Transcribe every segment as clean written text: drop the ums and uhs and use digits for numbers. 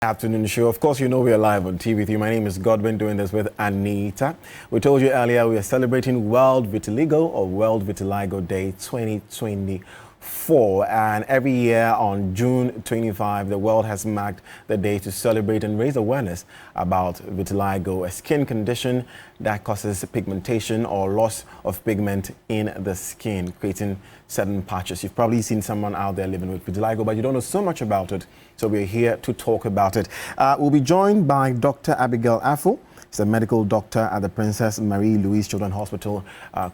Afternoon show. Of course, you know we're live on TV3. My name is Godwin, doing this with Anita. We told you earlier we are celebrating World Vitiligo or World Vitiligo Day 2024. And every year on June 25, the world has marked the day to celebrate and raise awareness about vitiligo, a skin condition that causes pigmentation or loss of pigment in the skin, creating certain patches. You've probably seen someone out there living with vitiligo, but you don't know so much about it. So we're here to talk about it. We'll be joined by Dr. Abigail Affo. She's a medical doctor at the Princess Marie Louise Children's Hospital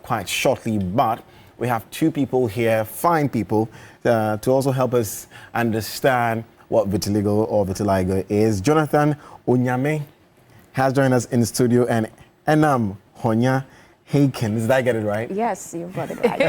quite shortly. But we have two people here, fine people, to also help us understand what vitiligo or vitiligo is. Jonathan Onyame has joined us in the studio, and Enam Honya Haken, did I get it right? Yes, you've got it right.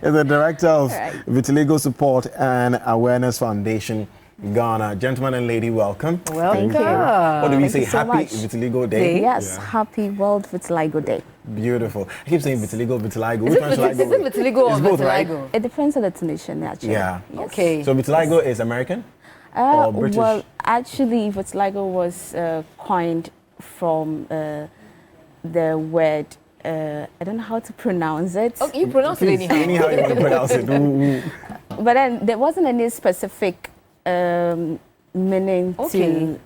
Is the director of Vitiligo Support and Awareness Foundation, Ghana. Gentlemen and lady, welcome. Welcome. What do we say? So Happy Vitiligo Day? Yes, happy World Vitiligo Day. Beautiful. I keep saying vitiligo, vitiligo. Is it vitiligo or both, vitiligo? right? It depends on the nation, actually. Yeah. Yes. Okay. So vitiligo is American or British? Well, actually, vitiligo was coined from the word, I don't know how to pronounce it. Oh, you pronounce it anyhow. Anyhow you want to pronounce it. But then there wasn't any specific meaning to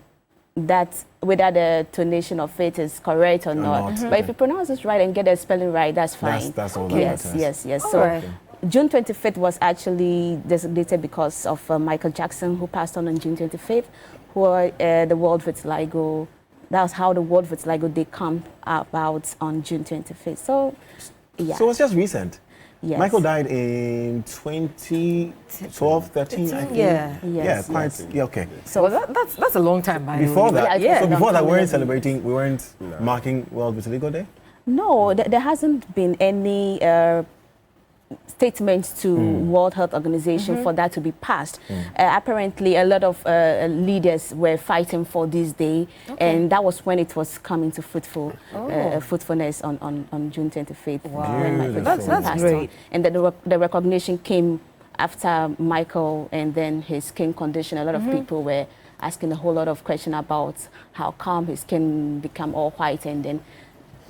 that, whether the tonation of it is correct or not. But if you pronounce it right and get the spelling right, that's fine. That's all Yes, that matters. yes. All So right. June 25th was actually designated because of Michael Jackson, who passed on June 25th, who the World Vitiligo. That's how the World Vitiligo Day come about on June 25th. So, yeah. So it's just recent. Yes. Michael died in 2012, 13, I think. Yeah. Yes, Okay. So that's a long time by Before that, Yeah, so before that, we weren't long time. celebrating, we weren't marking World Vitiligo Day? No, there hasn't been any statement to World Health Organization for that to be passed. Apparently, a lot of leaders were fighting for this day, and that was when it was coming to fruitfulness on June 25th. When Michael Jackson That's passed great. on. And the recognition came after Michael and then his skin condition. A lot of people were asking a whole lot of questions about how come his skin become all white, and then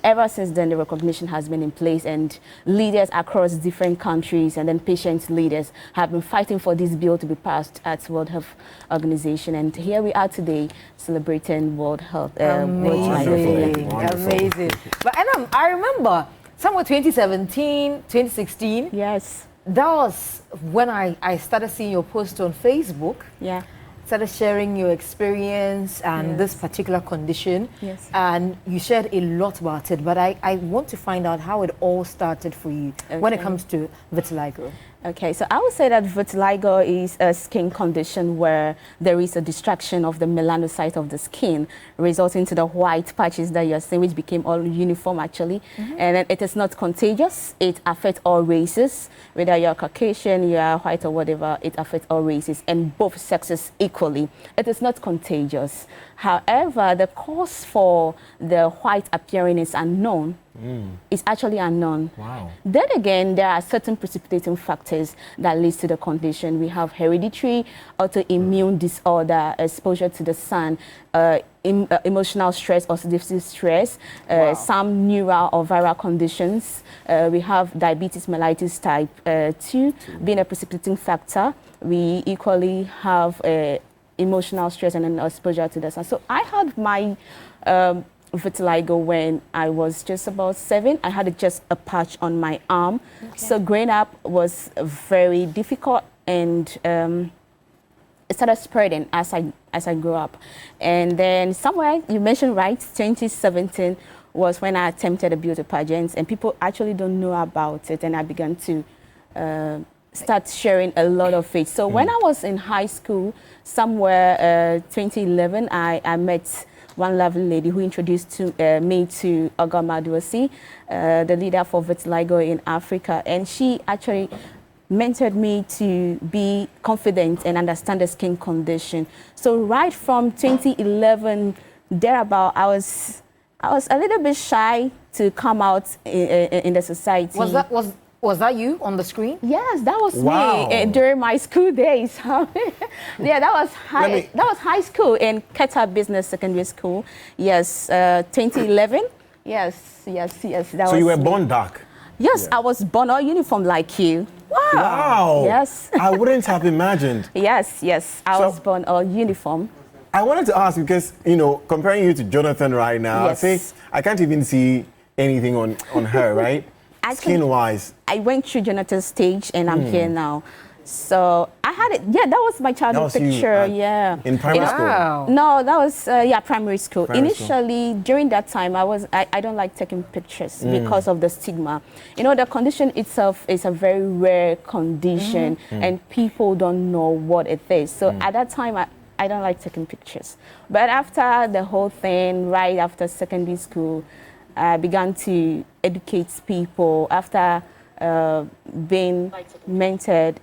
ever since then, the recognition has been in place, and leaders across different countries and then patient leaders have been fighting for this bill to be passed at World Health Organization. And here we are today celebrating World Health. Amazing. Amazing. But I remember somewhere 2017, 2016. Yes. That was when I started seeing your post on Facebook. Yeah. Started sharing your experience and this particular condition. Yes. And you shared a lot about it, but I want to find out how it all started for you when it comes to vitiligo. Okay, so I would say that vitiligo is a skin condition where there is a destruction of the melanocyte of the skin, resulting to the white patches that you're seeing, which became all uniform actually. And then it is not contagious. It affects all races, whether you're Caucasian, you're white or whatever, it affects all races and both sexes equally. It is not contagious. However, the cause for the white appearing is unknown. It's actually unknown. Wow. Then again, there are certain precipitating factors that leads to the condition. We have hereditary, autoimmune disorder, exposure to the sun, emotional stress, oxidative stress, some neural or viral conditions. We have diabetes mellitus type 2 being a precipitating factor. We equally have emotional stress and then exposure to the sun. So I had my vitiligo when I was just about 7. I had just a patch on my arm. So growing up was very difficult, and it started spreading as I grew up. And then somewhere, you mentioned right, 2017 was when I attempted a beauty pageant, and people actually don't know about it, and I began to start sharing a lot of it. So when I was in high school, somewhere 2011, I met one lovely lady who introduced me to Oga Maduosi, the leader for vitiligo in Africa. And she actually mentored me to be confident and understand the skin condition. So right from 2011, thereabout, I was a little bit shy to come out in the society. Was Was that you on the screen? Yes, that was Wow. me during my school days. Yeah, that was high school in Keta Business Secondary School. Yes, 2011. Yes. That So you were me. born dark? Yes, I was born all uniform like you. Wow. Yes. I wouldn't have imagined. Yes. I was born all uniform. I wanted to ask because, comparing you to Jonathan right now, Yes. I can't even see anything on her, right? Actually, Skin-wise. I went through Jonathan's stage and I'm here now. So I had it. Yeah, that was my childhood picture. In primary school? No, that was primary school. Initially, during that time, I don't like taking pictures because of the stigma. The condition itself is a very rare condition, and people don't know what it is. So at that time, I don't like taking pictures. But after the whole thing, right after secondary school, I began to educate people after being mentored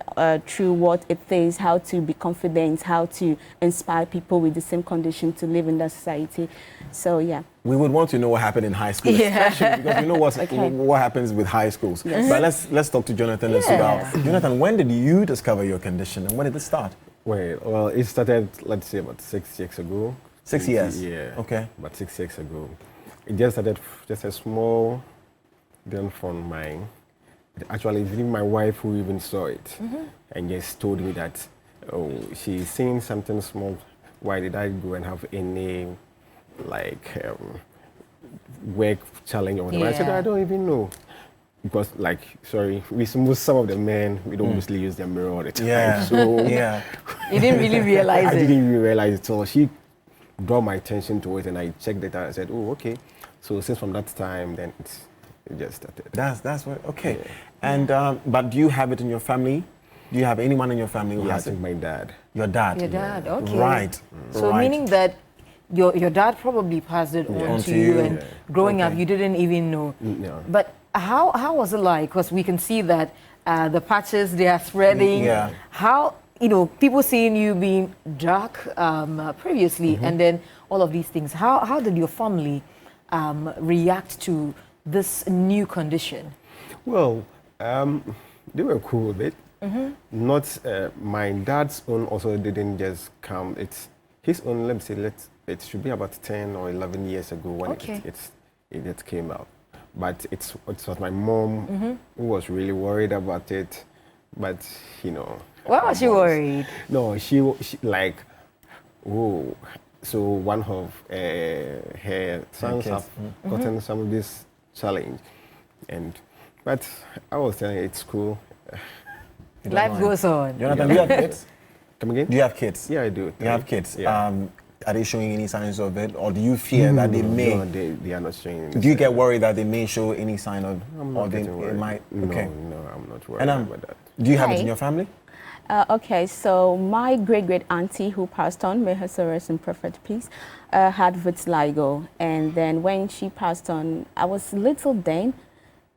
through what it is, how to be confident, how to inspire people with the same condition to live in that society. So, yeah. We would want to know what happened in high school, especially because we know what happens with high schools. Yes. But let's talk to Jonathan as well. Jonathan, when did you discover your condition and when did it start? Well, it started, let's say, about 6 years ago. 6 years? Yeah. Okay. About 6 years ago. It just started just a small deal from mine. Actually, even my wife who even saw it and just told me that, she's seen something small. Why did I go and have any, work challenge or whatever? I said, I don't even know. Because, some of the men, we don't mostly use the mirror all the time. Yeah. So, You didn't really realize I it. didn't even realize it. So she brought my attention to it and I checked it out. I said, oh, okay. So since from that time, then it just started. That's what, okay. Yeah. And, but do you have it in your family? Do you have anyone in your family who has it? My dad. Your dad? Your dad, okay. Right. So meaning that your dad probably passed it on to you and growing up, you didn't even know. No. But how was it like? Because we can see that the patches, they are spreading. Yeah. How, people seeing you being dark previously and then all of these things. How did your family react to this new condition? Well, they were cool with it. Not my dad's own also didn't just come. It's his own. Let me say, it should be about 10 or 11 years ago when it came out. But it was my mom who was really worried about it. But why was she worried? No, she like, oh, so one of her sons have gotten some of this challenge, but I was telling her it's cool. Life goes on. Jonathan, do you have kids? Come again? Do you have kids? Yeah, I do. You have kids? Yeah. Are they showing any signs of it, or do you fear that they may? No, they are not showing any. Do you get worried that they may show any sign of? I'm not getting worried. It might. Okay. No, I'm not worried about that. Do you have it in your family? Okay, so my great auntie who passed on, may her soul rest in perfect peace, had vitiligo, and then when she passed on, I was little then.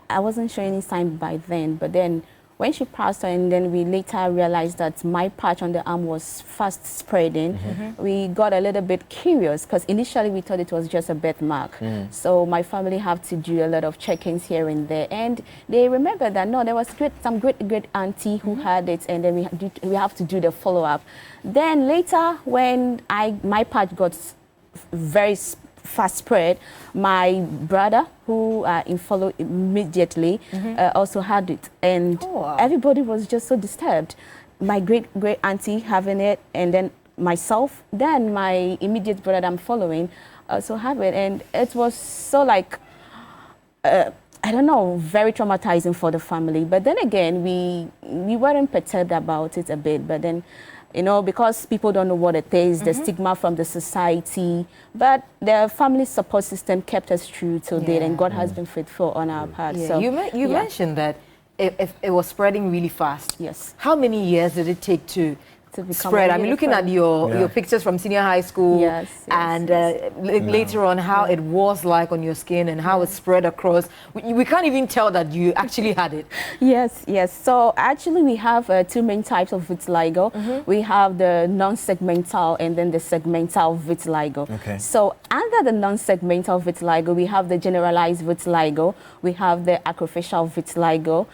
I wasn't showing any sign by then, but then when she passed on, and then we later realized that my patch on the arm was fast spreading, we got a little bit curious because initially we thought it was just a birthmark. So my family have to do a lot of check-ins here and there, and they remember that no, there was some great auntie who had it, and then we have to do the follow-up. Then later, when my patch got very fast spread, my brother who followed immediately also had it, and everybody was just so disturbed. My great auntie having it, and then myself, then my immediate brother that I'm following also have it, and it was so like I don't know, very traumatizing for the family. But then again, we weren't perturbed about it a bit, but then because people don't know what it is, the stigma from the society, but the family support system kept us true till date, and God has been faithful on our part. Yeah. So you mentioned that if it was spreading really fast. Yes. How many years did it take to to become spread. I mean, looking at your pictures from senior high school, and later on how it was like on your skin and how it spread across. We can't even tell that you actually had it. Yes. So actually, we have two main types of vitiligo. We have the non-segmental and then the segmental vitiligo. Okay. So under the non-segmental vitiligo, we have the generalized vitiligo. We have the acrofacial vitiligo.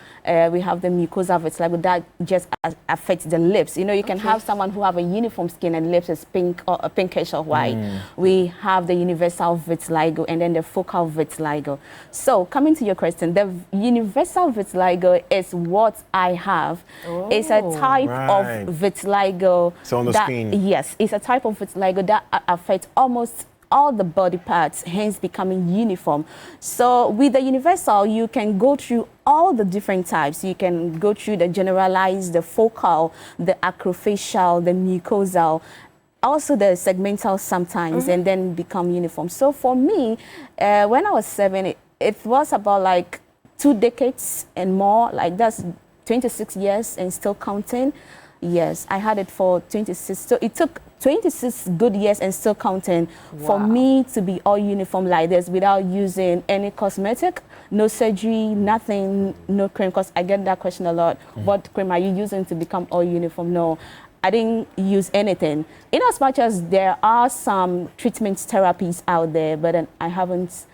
We have the mucosal vitiligo that just affects the lips. You know, you can have someone who have a uniform skin and lips is pink or pinkish or white. We have the universal vitiligo and then the focal vitiligo. So coming to your question, the universal vitiligo is what I have. It's a type of vitiligo. So on the screen. Yes, it's a type of vitiligo that affects almost all the body parts, hence becoming uniform. So with the universal, you can go through all the different types. You can go through the generalized, the focal, the acrofacial, the mucosal, also the segmental sometimes, and then become uniform. So for me, when I was 7, it was about like 2 decades and more, like that's 26 years and still counting. Yes, I had it for 26. So it took 26 good years and still counting for me to be all uniform like this without using any cosmetic, no surgery, nothing, no cream. Because I get that question a lot. What cream are you using to become all uniform? No, I didn't use anything. In as much as there are some treatment therapies out there, but then I haven't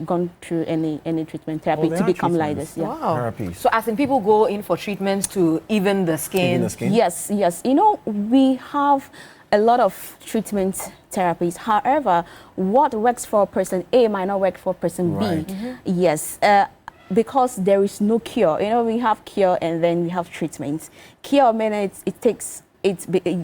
gone through any treatment therapy to become like this. Yeah. Wow. So as in people go in for treatments to even the skin? Yes. You know, we have a lot of treatment therapies. However, what works for person A might not work for person B. Yes. Because there is no cure. You know, we have cure and then we have treatment. Cure means it takes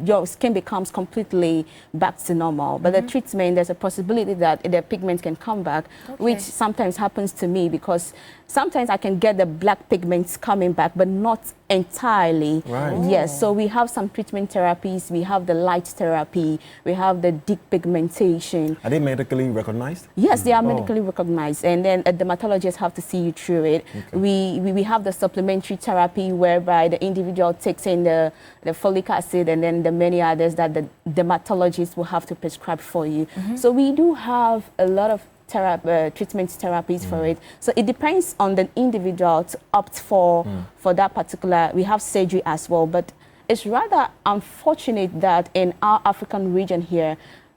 your skin becomes completely back to normal. But the treatment, there's a possibility that the pigment can come back, which sometimes happens to me because sometimes I can get the black pigments coming back, but not entirely. Yes, so we have some treatment therapies. We have the light therapy. We have the deep pigmentation. Are they medically recognized? Yes, they are medically recognized. And then a dermatologist have to see you through it. We have the supplementary therapy whereby the individual takes in the folic acid and then the many others that the dermatologist will have to prescribe for you. So we do have a lot of treatment therapies for it. So it depends on the individual to opt for that particular. We have surgery as well, but it's rather unfortunate that in our African region here,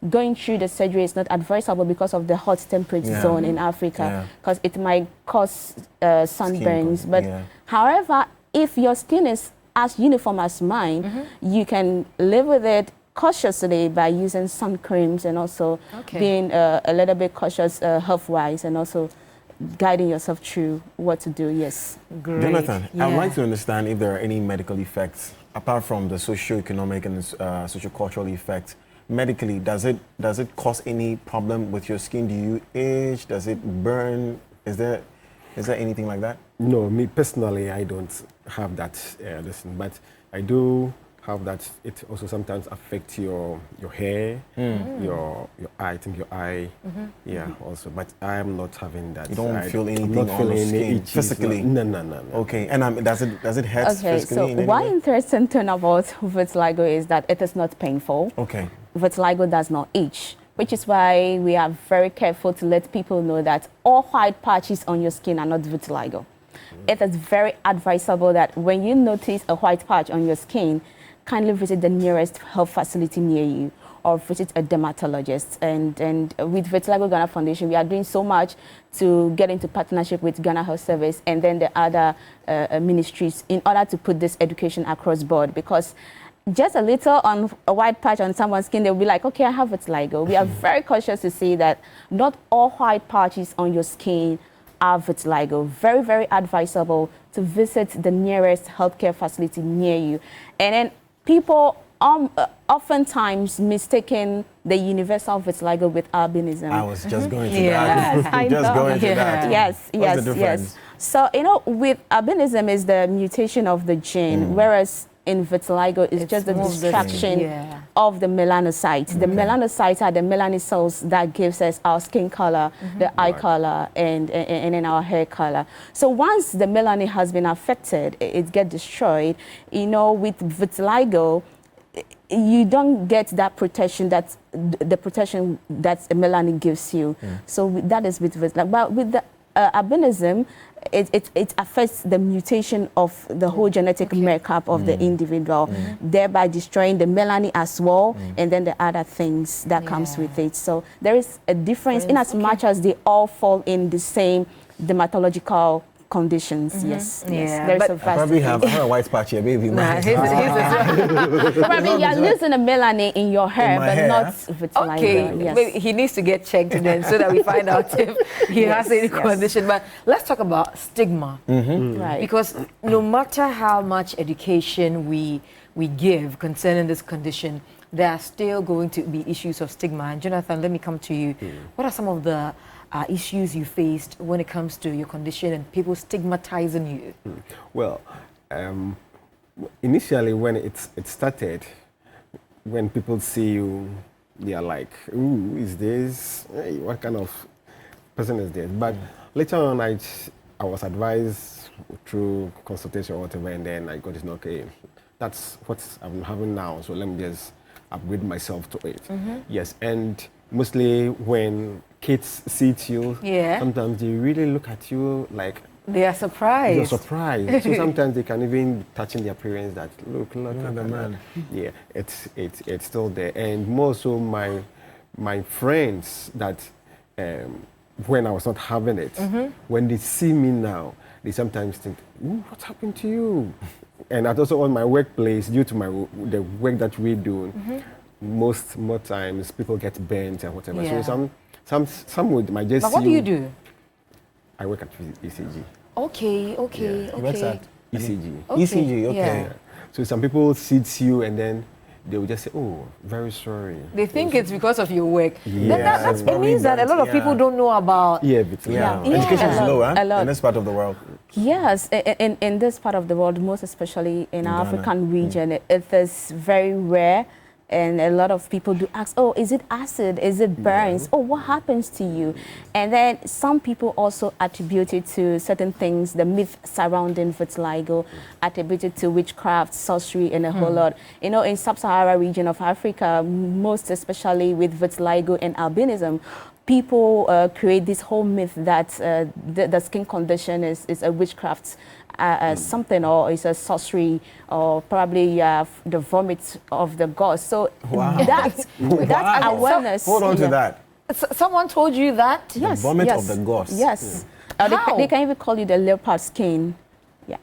going through the surgery is not advisable because of the hot temperature zone in Africa, because it might cause sunburns. But however, if your skin is as uniform as mine, you can live with it cautiously by using sun creams and also being a little bit cautious health-wise and also guiding yourself through what to do. Yes. Great. Jonathan, I'd like to understand if there are any medical effects apart from the socio-economic and socio-cultural effects. Medically, does it cause any problem with your skin? Do you age? Does it burn? Is there anything like that? No, me personally, I don't have that but I do have that. It also sometimes affects your hair, your eye. I think your eye, also. But I am not having that. You don't feel anything on your skin physically? No. Okay, and does it hurt physically? So one interesting thing about vitiligo is that it is not painful. Okay. Vitiligo does not itch, which is why we are very careful to let people know that all white patches on your skin are not vitiligo. It is very advisable that when you notice a white patch on your skin, kindly visit the nearest health facility near you or visit a dermatologist. And with Vitiligo Ghana Foundation, we are doing so much to get into partnership with Ghana Health Service and then the other ministries in order to put this education across board, because just a little on a white patch on someone's skin, they'll be like, okay, I have vitiligo. We are very cautious to say that not all white patches on your skin are vitiligo. Very, very advisable to visit the nearest healthcare facility near you. And then people oftentimes mistaken the universal vitiligo with albinism. I was just going to that. Yes. So, you know, with albinism is the mutation of the gene, whereas in vitiligo it's just the distraction of the melanocytes. The melanocytes are the melanin cells that gives us our skin color, the eye color, and then our hair color. So once the melanin has been affected, it gets destroyed. You know, with vitiligo, you don't get that protection that the protection that melanin gives you. So that is with vitiligo. But with the albinism, it affects the mutation of the whole genetic makeup of the individual, thereby destroying the melanin as well, and then the other things that comes with it. So there is a difference in as much as they all fall in the same dermatological conditions. Yes, there's a vast I have a white patch here, baby. probably you're losing a melanin in your hair, but not vitiligo. Okay, maybe he needs to get checked then so that we find out if he has any condition. But let's talk about stigma. Right. Because no matter how much education we give concerning this condition, there are still going to be issues of stigma. And Jonathan, let me come to you. What are some of the issues you faced when it comes to your condition and people stigmatizing you? Well, initially when it started, when people see you, they are like, ooh, is this? Hey, what kind of person is this? But later on, I was advised through consultation or whatever, and then I got to know, okay, that's what I'm having now, so let me just upgrade myself to it. Yes, and mostly when kids see you, sometimes they really look at you like they are surprised. They're surprised. So sometimes they can even be touching their parents that look at the man. Yeah, it's still there. And more so my friends that when I was not having it, when they see me now, they sometimes think, ooh, what happened to you? And also on my workplace, due to the work that we do, most times people get burnt and whatever. So some would might just. But what do you do? I work at ECG. Okay. What's that? ECG. ECG. Okay. Yeah. So some people see you and then they will just say, "Oh, very sorry." They think it's because of your work. Yeah. It means that a lot of people don't know about. Education is low, huh? In this part of the world. Yes, in this part of the world, most especially in our African region, it is very rare. And a lot of people do ask, oh, is it acid? Is it burns? Oh, what happens to you? And then some people also attribute it to certain things, the myth surrounding vitiligo, attributed to witchcraft, sorcery, and a whole lot. You know, in sub-Saharan region of Africa, most especially with vitiligo and albinism, people create this whole myth that the skin condition is a witchcraft something, or it's a sorcery, or probably the vomit of the gods. So that awareness. Hold on to that. Someone told you that? The vomit of the gods. Yes. They can even call you the leopard skin. Yeah.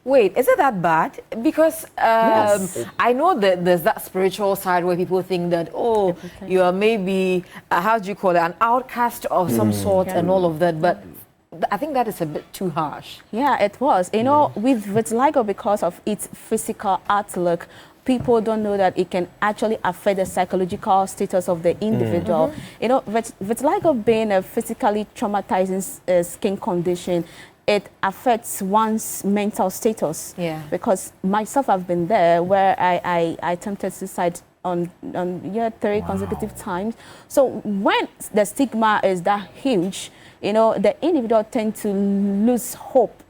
Wait, is it that bad? Because I know that there's that spiritual side where people think that, oh, you are maybe, how do you call it, an outcast of some sort and all of that. But I think that is a bit too harsh. Yeah, it was. You know, with vitiligo, because of its physical outlook, people don't know that it can actually affect the psychological status of the individual. You know, vitiligo being a physically traumatizing skin condition, it affects one's mental status. Yeah. Because myself, I've been there where I attempted suicide on 3 consecutive times. So when the stigma is that huge, you know, the individual tend to lose hope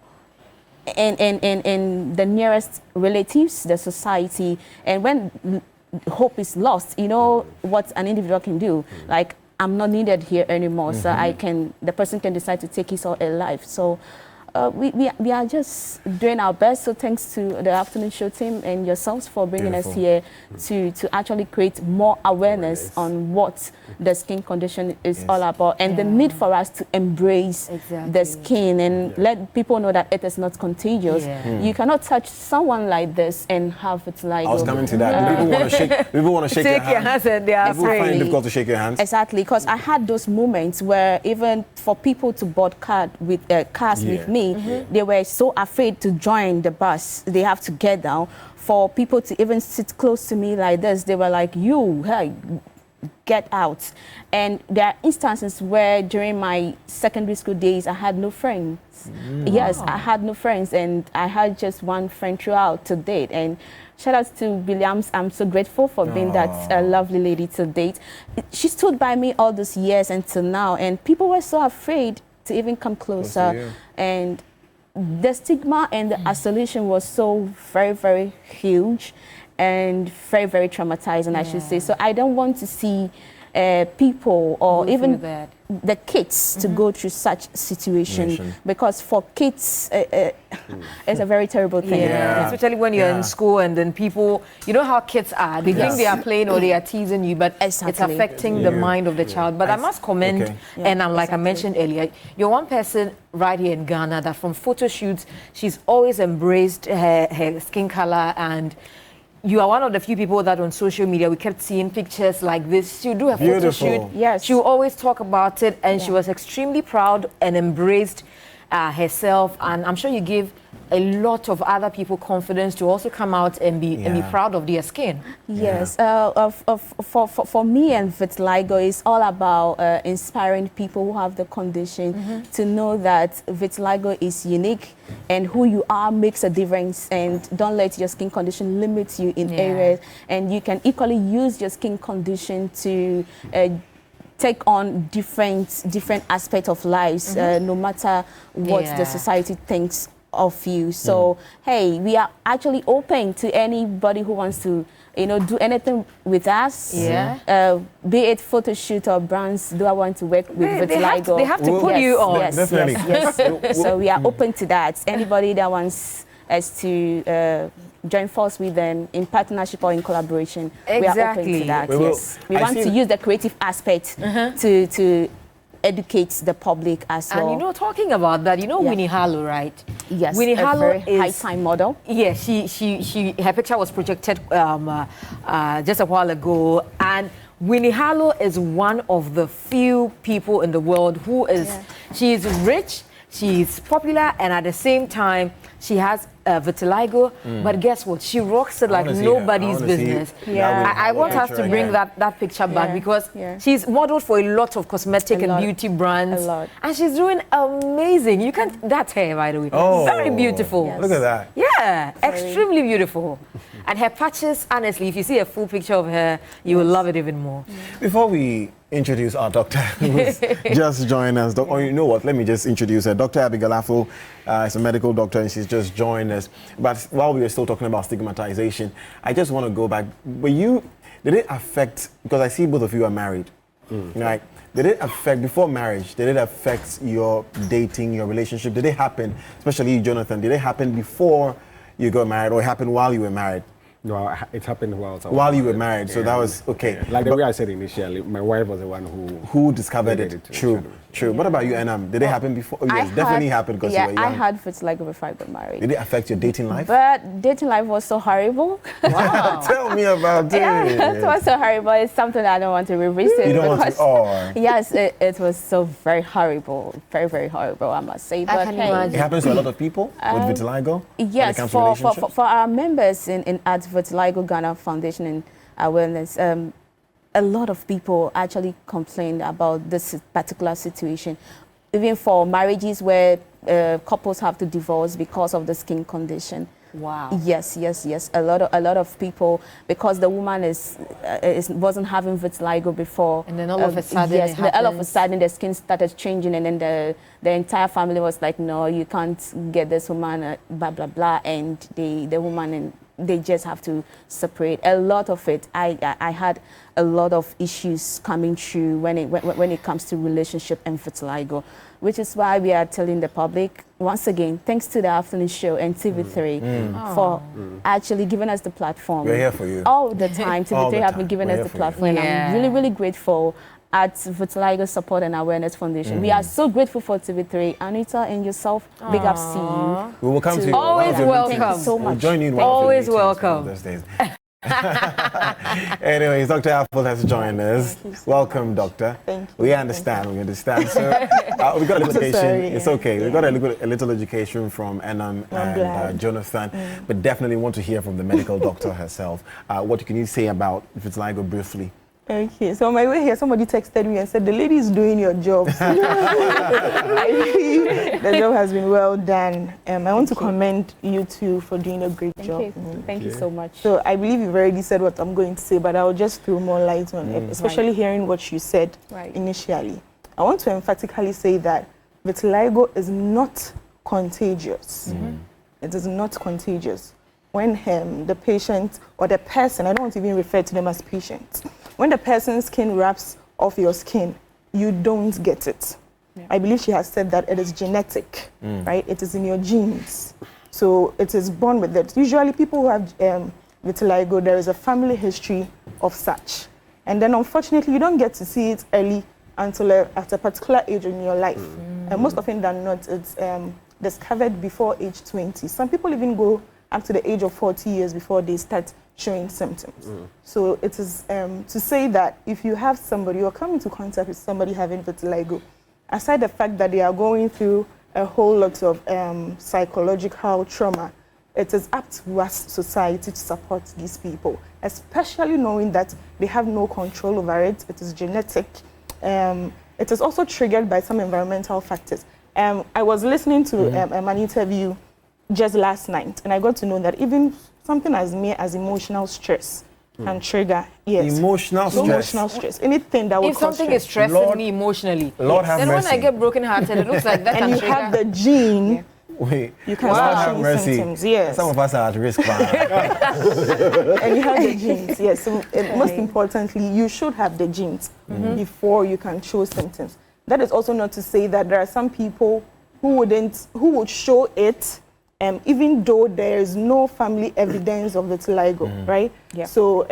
in the nearest relatives, the society. And when hope is lost, you know what an individual can do. Like, I'm not needed here anymore, so the person can decide to take his or her life. So we are just doing our best. So thanks to the afternoon show team and yourselves for bringing us here to actually create more awareness on what the skin condition is all about, and the need for us to embrace the skin and let people know that it is not contagious. You cannot touch someone like this and have vitiligo. I was coming to that. People want to shake your hands. And they are people find it difficult to shake your hands. Exactly, because I had those moments where even for people to board cars with me, they were so afraid to join the bus. They have to get down. For people to even sit close to me like this, they were like, hey, get out. And there are instances where during my secondary school days, I had no friends. Yes, I had no friends, and I had just one friend throughout to date. And shout out to Williams. I'm so grateful for being that lovely lady to date. She stood by me all those years until now, and people were so afraid to even come closer. And the stigma and the isolation was so very, very huge. and very, very traumatizing, I should say. So I don't want to see people or even the kids to go through such situation, because for kids it's a very terrible thing. Especially when you're in school and then people, you know how kids are, they think they are playing or they are teasing you, but it's affecting the mind of the child. But I must commend, and like I mentioned earlier, you're one person right here in Ghana that from photo shoots, she's always embraced her skin color, and you are one of the few people that on social media we kept seeing pictures like this. She'll do a photo shoot. Yes. She'll always talk about it, and she was extremely proud and embraced herself. And I'm sure you give a lot of other people confidence to also come out and be proud of their skin. Yes. For me and vitiligo, it's all about inspiring people who have the condition to know that vitiligo is unique, and who you are makes a difference, and don't let your skin condition limit you in areas, and you can equally use your skin condition to take on different aspects of lives, no matter what the society thinks of you. So hey, we are actually open to anybody who wants to, you know, do anything with us. Be it photo shoot or brands. Do I want to work with vitiligo? They have to put you on. Yes. So we are open to that. Anybody that wants us to join force with them in partnership or in collaboration, we are open to that. We want to use the creative aspect to educate the public as well. And you know, talking about that, you know Winnie Harlow, right? Yes, Winnie Harlow is a high-time model. Yeah, her picture was projected just a while ago, and Winnie Harlow is one of the few people in the world who is, she is rich, she is popular, and at the same time, she has vitiligo, but guess what? She rocks it like nobody's business. I want us to bring that picture back, because she's modeled for a lot of cosmetic and beauty brands, and she's doing amazing. You can, that's her, by the way. Very beautiful. Look at that. Yeah, extremely beautiful. And her patches, honestly, if you see a full picture of her, you will love it even more. Before we introduce our doctor who's just joined us, or you know what, let me just introduce her. Dr. Abigail Afo is a medical doctor, and she's just joined us. But while we were still talking about stigmatization, I just want to go back. Did it affect, because I see both of you are married, right? Did it affect, before marriage, did it affect your dating, your relationship? Did it happen, especially you, Jonathan, did it happen before you got married, or it happened while you were married? No, it happened while you were married, so that was okay. Like the way I said initially, my wife was the one who discovered it. True. What about you, Enam? Did it happen before? Yes, definitely happened because you were young. I had vitiligo before I got married. Did it affect your dating life? But dating life was so horrible. Wow. Tell me about it. It was so horrible. It's something I don't want to revisit. You don't want to? Yes, it was so very horrible. Very, very horrible, I must say. But hey, it happens to a lot of people with vitiligo? Yes, for our members in at Vitiligo Ghana Foundation and Awareness, a lot of people actually complained about this particular situation. Even for marriages where couples have to divorce because of the skin condition. Wow. Yes. A lot of people, because the woman wasn't having vitiligo before, and then all of a sudden, all of a sudden the skin started changing, and then the entire family was like, no, you can't get this woman, blah blah blah, and the woman and they just have to separate. A lot of it, I had a lot of issues coming through when it comes to relationship and vitiligo, which is why we are telling the public, once again, thanks to the afternoon show and TV3 for actually giving us the platform. We're here for you. All the time. TV3 have been giving us the platform, and I'm really, really grateful at Vitiligo Support and Awareness Foundation. We are so grateful for TV3. Anita and yourself, big ups to you. We will come to you. Always welcome. Thank you so much. We'll join you in one Always of welcome. Those days. Anyways, Dr. Apple has joined us. Welcome, Doctor. Thank you. We understand. So we got a little education. It's okay. We got a little education from Enam and Jonathan, but definitely want to hear from the medical doctor herself. What can you say about vitiligo briefly? Okay, so on my way here, somebody texted me and said, the lady is doing your job. The job has been well done. I want to commend you two for doing a great job. Thank you so much. So I believe you've already said what I'm going to say, but I'll just throw more light on it, especially hearing what you said initially. I want to emphatically say that vitiligo is not contagious. It is not contagious. when the patient or the person, I don't want to even refer to them as patients, when the person's skin wraps off your skin, you don't get it. Yeah. I believe she has said that it is genetic, right? It is in your genes. So it is born with it. Usually people who have vitiligo, there is a family history of such. And then unfortunately, you don't get to see it early until at a particular age in your life. And most often than not, it's discovered before age 20. Some people even go up to the age of 40 years before they start showing symptoms. So it is to say that if you have somebody or come into contact with somebody having vitiligo, aside the fact that they are going through a whole lot of psychological trauma, it is up to us, society, to support these people, especially knowing that they have no control over it. It is genetic. It is also triggered by some environmental factors. I was listening to an interview just last night, and I got to know that even something as mere as emotional stress can trigger, emotional stress. Emotional stress. Anything that would if something is stressing me emotionally, Lord have then mercy. when I get broken-hearted, it looks like that and can you trigger. have the gene. Wait, You can Lord start have showing mercy. symptoms. Yes. Some of us are at risk. And you have the genes, yes. So most importantly, you should have the genes before you can show symptoms. That is also not to say that there are some people who would show it, even though there is no family evidence of vitiligo, right? Yeah. So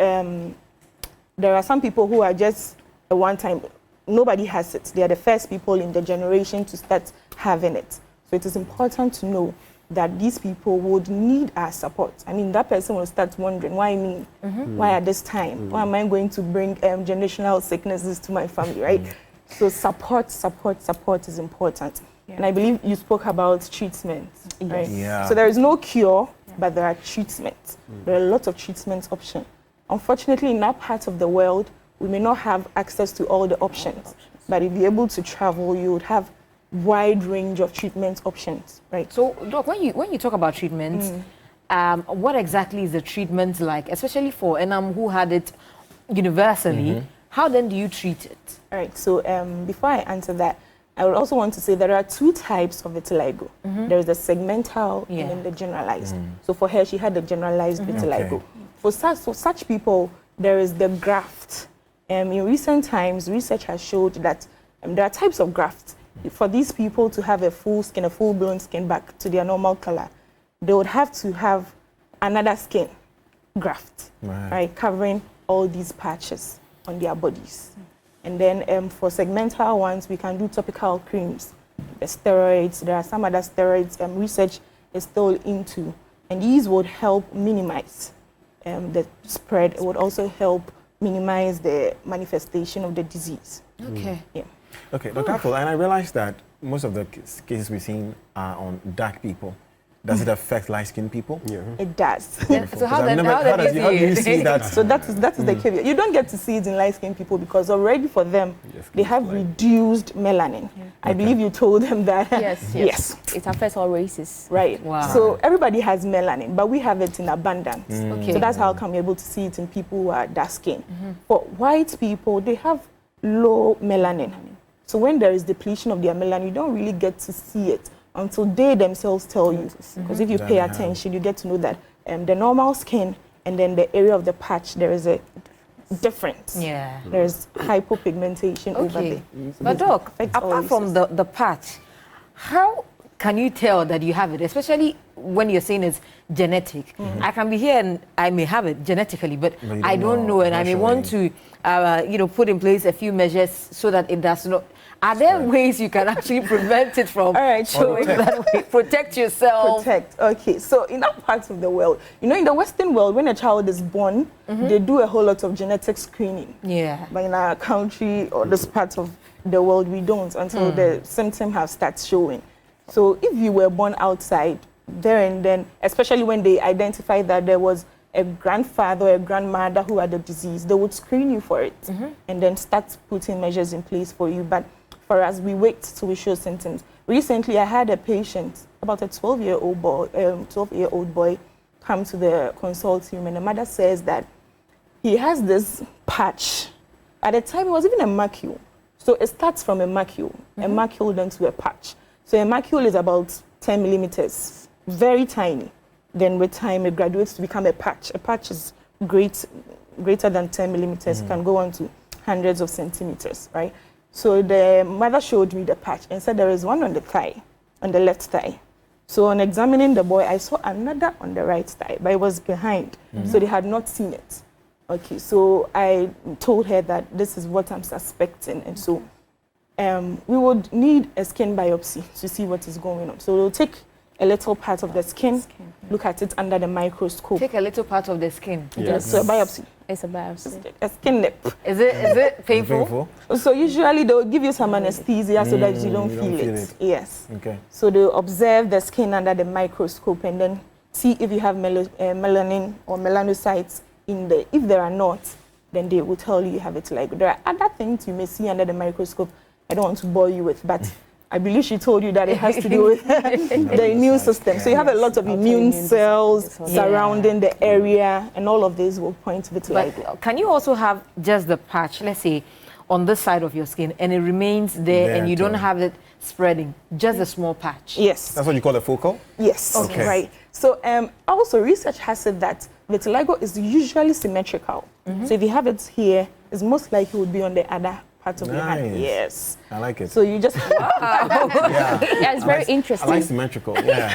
there are some people who are just a one-time. Nobody has it. They are the first people in the generation to start having it. So it is important to know that these people would need our support. I mean, that person will start wondering, why me? Why at this time? Why am I going to bring generational sicknesses to my family, right? So support is important. Yeah. And I believe you spoke about treatment, right? Yeah. So there is no cure, but there are treatments. There are lots of treatment options. Unfortunately, in that part of the world, we may not have access to all the options. But if you're able to travel, you would have wide range of treatment options, right? So, Doc, when you talk about treatments, what exactly is the treatment like, especially for Enam who had it universally? How then do you treat it? All right. So before I answer that, I would also want to say there are two types of vitiligo. There is the segmental and then the generalized. So for her, she had the generalized vitiligo. For such people, there is the graft. In recent times, research has showed that there are types of grafts. For these people to have a full-blown skin back to their normal color, they would have to have another skin graft, right, covering all these patches on their bodies. And then for segmental ones, we can do topical creams, the steroids. There are some other steroids research is still into, and these would help minimize the spread. It would also help minimize the manifestation of the disease. Okay. Yeah. Okay, Dr. Apple, and I realized that most of the cases we've seen are on dark people. Does it affect light-skinned people? Yeah. It does. So how do you see that? So that is the caveat. You don't get to see it in light-skinned people because already for them, they have reduced melanin. Yeah. I believe you told them that. Yes. It affects all races. Right. Wow. So everybody has melanin, but we have it in abundance. Okay. So that's how come you're able to see it in people who are dark-skinned. For white people, they have low melanin. So when there is depletion of their melanin, you don't really get to see it until they themselves tell you. Because if you pay attention, you get to know that the normal skin and then the area of the patch, there is a difference. Yeah. There's hypopigmentation over there. So but Doc, apart from the patch, how can you tell that you have it, especially when you're saying it's genetic? I can be here and I may have it genetically, but I don't know, and I may want to, put in place a few measures so that it does not. Are there ways you can actually prevent it from showing that way? Protect yourself. Okay. So in that part of the world, in the Western world, when a child is born, they do a whole lot of genetic screening. Yeah. But in our country or this part of the world, we don't until the symptom have started showing. So if you were born outside, there and then, especially when they identify that there was a grandfather or a grandmother who had the disease, they would screen you for it and then start putting measures in place for you. But for us, we wait till we show symptoms. Recently, I had a patient, about a 12-year-old boy, come to the consult room, and the mother says that he has this patch. At the time, it was even a macule. So it starts from a macule, a macule then to a patch. So a macule is about 10 millimeters, very tiny. Then with time, it graduates to become a patch. A patch is greater than 10 millimeters, can go on to hundreds of centimeters, right? So the mother showed me the patch and said there is one on the thigh, on the left thigh. So on examining the boy, I saw another on the right thigh, but it was behind. So they had not seen it. Okay, so I told her that this is what I'm suspecting. And so we would need a skin biopsy to see what is going on. So we'll take a little part of the skin, look at it under the microscope. Take a little part of the skin. Yes. So a biopsy. It's a biopsy. A skin nip. Is it painful? So usually they'll give you some anesthesia so that you don't feel it. Yes. Okay. So they'll observe the skin under the microscope and then see if you have melanin or melanocytes in there. If there are not, then they will tell you have vitiligo. There are other things you may see under the microscope I don't want to bore you with, but I believe she told you that it has to do with the immune system. So you have a lot of immune cells surrounding the area, and all of these will point to vitiligo. But can you also have just the patch, let's say, on this side of your skin, and it remains there and you don't have it spreading, just a small patch? Yes. That's what you call a focal? Yes. Okay. Right. So also research has said that vitiligo is usually symmetrical. So if you have it here, it's most likely it would be on the other part of your hand. Yes. I like it. So you just Yeah, it's very interesting. I like symmetrical. Yeah.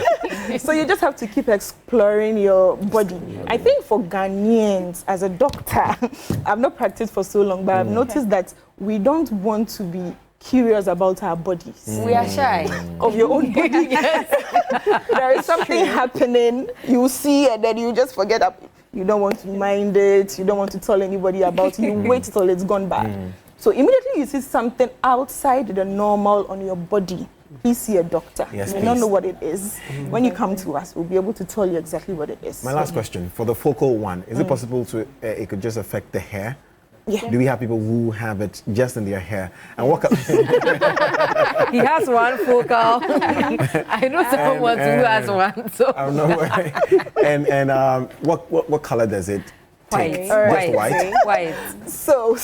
so you just have to keep exploring your body. I think for Ghanaians, as a doctor, I've not practiced for so long, but I've noticed that we don't want to be curious about our bodies. We are shy. Of your own body. There is something happening, you see, and then you just forget up. You don't want to mind it, you don't want to tell anybody about it, you wait till it's gone bad. So immediately you see something outside the normal on your body, please see a doctor. Yes, you may not know what it is. When you come to us, we'll be able to tell you exactly what it is. My last question, for the focal one, is it possible to, it could just affect the hair? Yeah. Do we have people who have it just in their hair? And what He has one focal. I know someone who has one. So I don't know. And what color does it take? White. Just white? White. So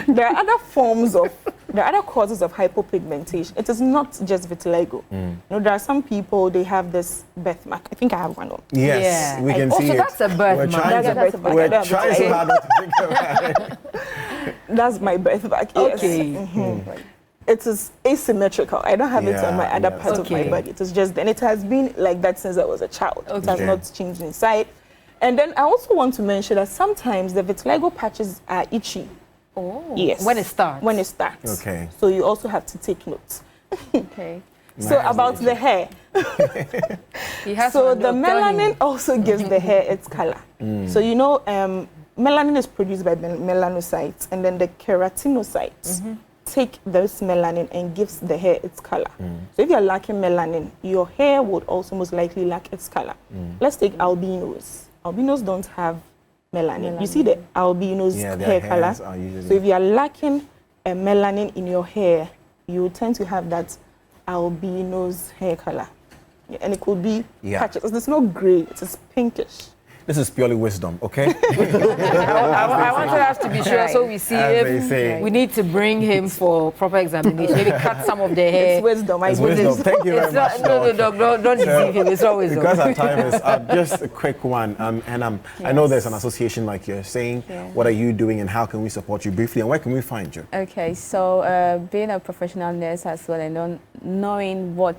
there are other forms of, there are other causes of hypopigmentation. It is not just vitiligo. You know, there are some people, they have this birthmark. I think I have one on. Yes, we can see also, it. that's a birthmark. That's a birthmark. We're trying so hard not to think about it. That's my birthmark, yes. Okay. It is asymmetrical. I don't have it on my other parts of my body. It is just, and it has been like that since I was a child. It has not changed inside. And then I also want to mention that sometimes the vitiligo patches are itchy. Oh. Yes. When it starts. When it starts. Okay. So you also have to take notes. Okay. So about the hair. He has So one, the they'll tell melanin you. also gives the hair its color. So you know, melanin is produced by melanocytes, and then the keratinocytes take this melanin and gives the hair its color. So if you're lacking melanin, your hair would also most likely lack its color. Let's take albinos. Albinos don't have melanin. You see the albinos hair color. So if you are lacking a melanin in your hair, you tend to have that albino's hair color. And it could be patches. It's not gray, it is pinkish. This is purely wisdom, okay? I wanted us to be sure, so we see if we need to bring him for proper examination. Maybe cut some of the hair. It's wisdom. It's wisdom. Thank you very much. No, Doc, don't deceive him. It's always because our time is just a quick one. I know there's an association like you're saying. What are you doing and how can we support you briefly and where can we find you? Okay, so being a professional nurse as well and knowing what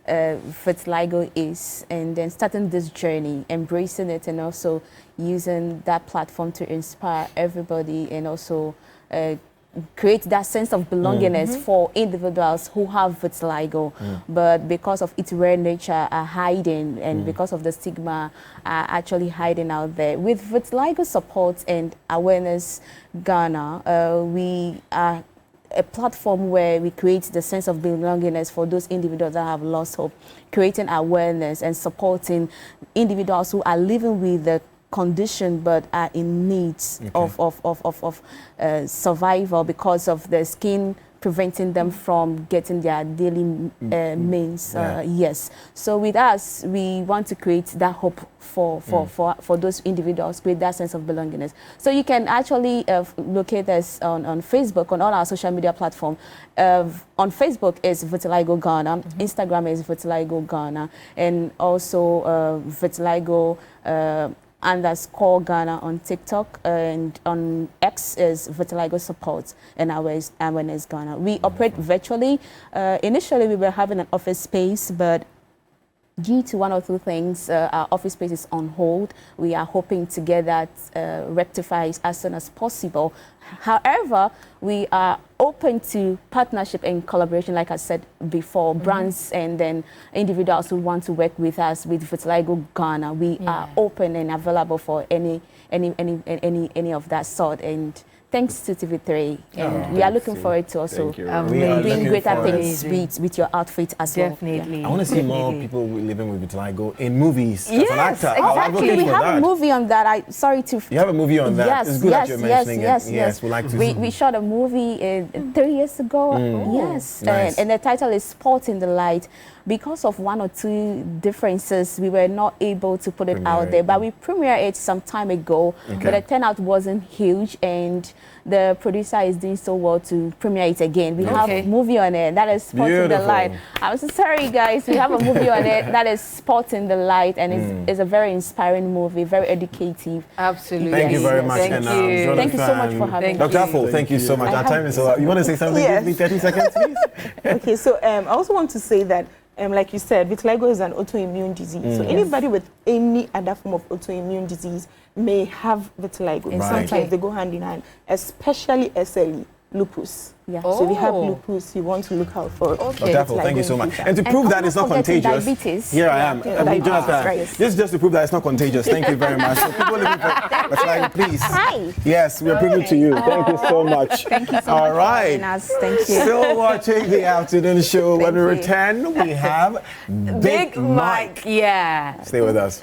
vitiligo is, and then starting this journey, embracing it, and also using that platform to inspire everybody and also create that sense of belongingness for individuals who have vitiligo, but because of its rare nature are hiding, and because of the stigma are actually hiding out there. With Vitiligo Support and Awareness Ghana, we are a platform where we create the sense of belongingness for those individuals that have lost hope, creating awareness and supporting individuals who are living with the condition but are in need of survival because of the skin preventing them from getting their daily means. Yes. So with us, we want to create that hope for those individuals, create that sense of belongingness. So you can actually locate us on Facebook, on all our social media platforms. On Facebook is Vitiligo Ghana, Instagram is Vitiligo Ghana, and also Vitiligo _ Ghana on TikTok, and on X is Vitiligo Support and Awareness Ghana. We operate virtually. Initially, we were having an office space, but due to one or two things, our office space is on hold. We are hoping to get that rectified as soon as possible. However, we are open to partnership and collaboration, like I said before, brands and then individuals who want to work with us with Vitiligo Ghana. We are open and available for any of that sort. And thanks to TV3, and we are looking forward to also doing greater things with your outfit as well. Definitely. I want to see more people living with vitiligo in movies. Yes, as an actor. exactly. We have a movie on that. You have a movie on that. Yes, it's good that you're mentioning yes, it. Yes, we like to. We shot a movie 3 years ago. Yes, nice. And the title is Spot in the Light. Because of one or two differences, we were not able to put it out there, but we premiered it some time ago. But the turnout wasn't huge, and the producer is doing so well to premiere it again. We have a movie on it that is Spot in the Light. I'm so sorry, guys. We have a movie on it that is Spot in the Light, and it's a very inspiring movie, very educative. Absolutely. Thank you very much. Thank you. Thank you so much for having me. Dr. Apple, thank you so much. Our time is over. You want to say something? Yes. Give me 30 seconds, please. Okay, so I also want to say that, like you said, vitiligo is an autoimmune disease. So anybody with any other form of autoimmune disease may have vitiligo. And sometimes they go hand in hand, especially SLE, lupus. Yeah. So if you have lupus, you want to look out for. Dr. Apple, thank you so much. And to prove that it's not contagious, diabetes. here I am. Jonathan, right. this is just to prove that it's not contagious. Thank you very much. So people living for vitiligo, please. Hi. Yes, we're proving to you. Thank you so much. Thank you so All much for right. having us. Thank you. Still watching the afternoon show. When we return, we have Big Mike. Yeah. Stay with us.